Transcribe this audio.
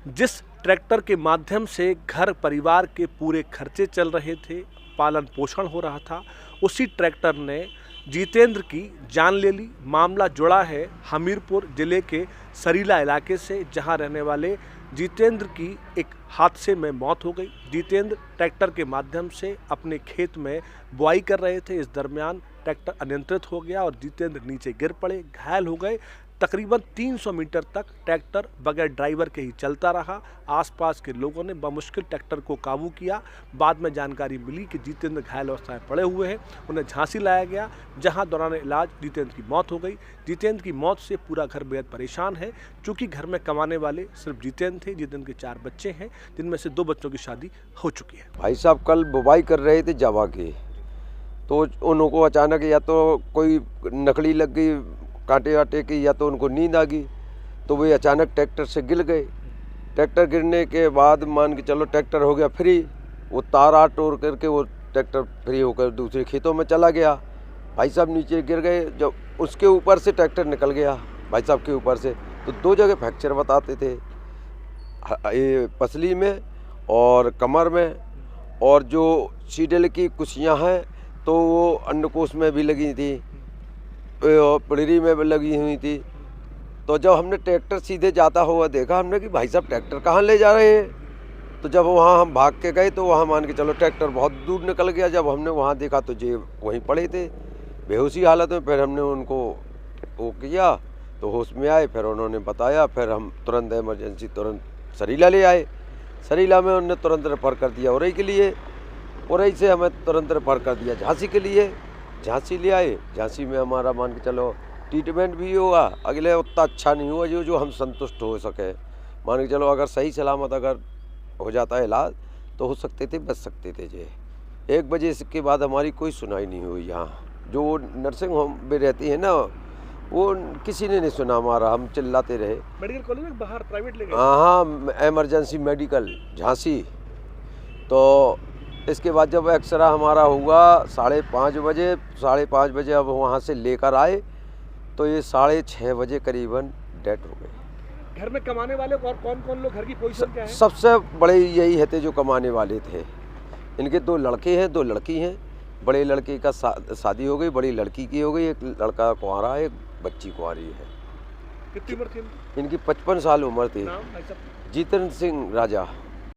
जिस ट्रैक्टर के माध्यम से घर परिवार के पूरे खर्चे चल रहे थे, पालन पोषण हो रहा था, उसी ट्रैक्टर ने जितेंद्र की जान ले ली। मामला जुड़ा है हमीरपुर जिले के सरीला इलाके से, जहां रहने वाले जितेंद्र की एक हादसे में मौत हो गई। जितेंद्र ट्रैक्टर के माध्यम से अपने खेत में बुआई कर रहे थे। इस दरमियान ट्रैक्टर अनियंत्रित हो गया और जितेंद्र नीचे गिर पड़े, घायल हो गए। तकरीबन 300 मीटर तक ट्रैक्टर बगैर ड्राइवर के ही चलता रहा। आसपास के लोगों ने बमुश्किल ट्रैक्टर को काबू किया। बाद में जानकारी मिली कि जितेंद्र घायल अवस्था में पड़े हुए हैं। उन्हें झांसी लाया गया, जहां दौरान इलाज जितेंद्र की मौत हो गई। जितेंद्र की मौत से पूरा घर बेहद परेशान है, क्योंकि घर में कमाने वाले सिर्फ जितेंद्र थे। जितेंद्र के 4 बच्चे हैं, जिनमें से 2 बच्चों की शादी हो चुकी है। भाई साहब कल बुवाई कर रहे थे जावा की, तो उनको अचानक या तो कोई नकली लग गई कांटे वाटे की, या तो उनको नींद आ गई, तो वे अचानक ट्रैक्टर से गिर गए। ट्रैक्टर गिरने के बाद मान के चलो ट्रैक्टर हो गया फ्री। वो तार तोड़ करके वो ट्रैक्टर फ्री होकर दूसरे खेतों में चला गया। भाई साहब नीचे गिर गए, जब उसके ऊपर से ट्रैक्टर निकल गया भाई साहब के ऊपर से, तो 2 जगह फ्रैक्चर बताते थे, ये पसली में और कमर में, और जो सीडल की कुशियाँ हैं तो वो अंडकोश में भी लगी थी, पड़री में भी लगी हुई थी। तो जब हमने ट्रैक्टर सीधे जाता हुआ देखा, हमने कि भाई साहब ट्रैक्टर कहाँ ले जा रहे हैं। तो जब वहाँ हम भाग के गए तो वहाँ मान के चलो ट्रैक्टर बहुत दूर निकल गया। जब हमने वहाँ देखा तो जे वहीं पड़े थे बेहोशी हालत में। फिर हमने उनको वो किया तो होश में आए, फिर उन्होंने बताया, फिर हम तुरंत इमरजेंसी तुरंत सरीला ले आए। सरीला में उन्होंने तुरंत रेफर कर दिया उरई के लिए, उरई से हमें तुरंत रेफर कर दिया झांसी के लिए। झांसी ले आए, झांसी में हमारा मान के चलो ट्रीटमेंट भी हुआ, अगले उतना अच्छा नहीं हुआ जो हम संतुष्ट हो सके। मान के चलो अगर सही सलामत अगर हो जाता है इलाज तो हो सकते थे, बच सकते थे। जे 1 बजे के बाद हमारी कोई सुनाई नहीं हुई। यहाँ जो नर्सिंग होम में रहती है ना, वो किसी ने नहीं सुना हमारा, हम चिल्लाते रहे। मेडिकल कॉलेज में बाहर प्राइवेट ले गए? हाँ, एमरजेंसी मेडिकल झांसी। तो इसके बाद जब एक्सरा हमारा हुआ 5:30 बजे, 5:30 बजे अब वहाँ से लेकर आए तो ये 6:30 बजे करीबन डेथ हो गई। घर में कमाने वाले और कौन लोग, घर की पोजीशन क्या है? सबसे बड़े यही है थे जो कमाने वाले थे। इनके 2 लड़के हैं, 2 लड़की हैं। बड़े लड़के का शादी हो गई, बड़ी लड़की की हो गई, एक लड़का कुंवारा है, एक बच्ची कुंवारी है। कितनी उम्र थी इनकी 55 साल उम्र थी। नाम भाई साहब? जितेंद्र सिंह राजा।